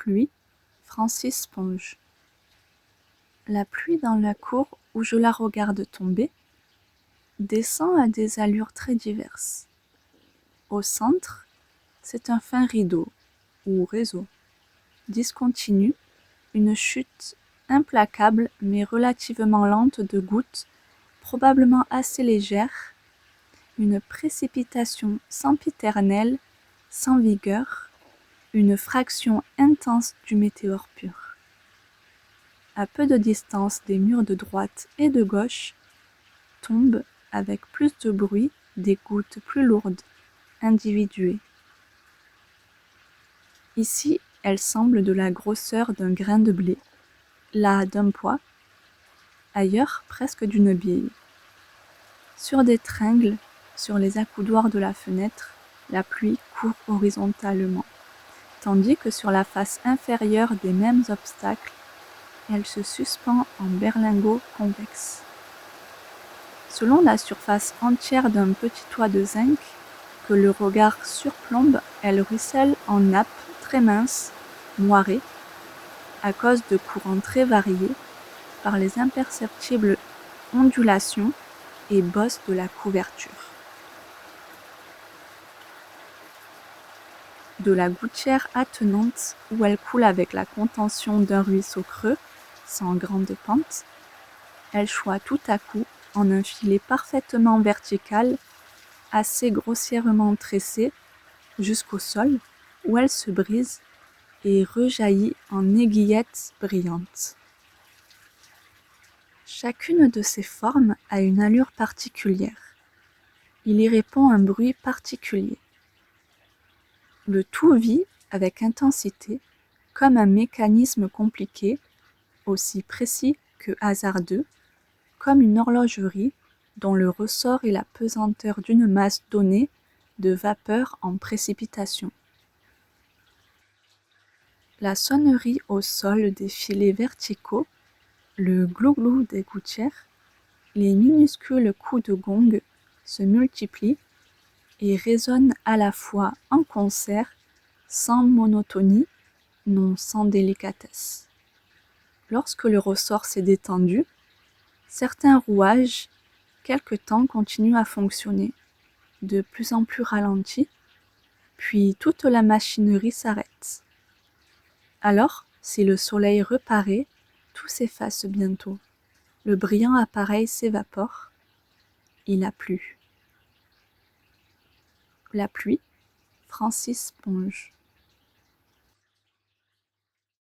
pluie, Francis Sponge. La pluie dans la cour où je la regarde tomber descend à des allures très diverses. Au centre, c'est un fin rideau, ou réseau, discontinu, une chute implacable mais relativement lente de gouttes, probablement assez légères, une précipitation sempiternelle, sans vigueur, une fraction intense du météore pur. À peu de distance des murs de droite et de gauche, tombent, avec plus de bruit, des gouttes plus lourdes, individuées. Ici, elles semblent de la grosseur d'un grain de blé, là d'un pois, ailleurs presque d'une bille. Sur des tringles, sur les accoudoirs de la fenêtre, la pluie court horizontalement, tandis que sur la face inférieure des mêmes obstacles, elle se suspend en berlingot convexe. Selon la surface entière d'un petit toit de zinc que le regard surplombe, elle ruisselle en nappes très minces, moirées, à cause de courants très variés, par les imperceptibles ondulations et bosses de la couverture. De la gouttière attenante où elle coule avec la contention d'un ruisseau creux, sans grande pente, elle choit tout à coup en un filet parfaitement vertical, assez grossièrement tressé, jusqu'au sol, où elle se brise et rejaillit en aiguillettes brillantes. Chacune de ces formes a une allure particulière. Il y répond un bruit particulier. Le tout vit avec intensité, comme un mécanisme compliqué, aussi précis que hasardeux, comme une horlogerie dont le ressort est la pesanteur d'une masse donnée de vapeur en précipitation. La sonnerie au sol des filets verticaux, le glou-glou des gouttières, les minuscules coups de gong se multiplient et résonnent à la fois en concert, sans monotonie, non sans délicatesse. Lorsque le ressort s'est détendu, certains rouages, quelque temps continuent à fonctionner, de plus en plus ralentis, puis toute la machinerie s'arrête. Alors, si le soleil reparaît, tout s'efface bientôt. Le brillant appareil s'évapore. Il a plu. La pluie, Francis Sponge.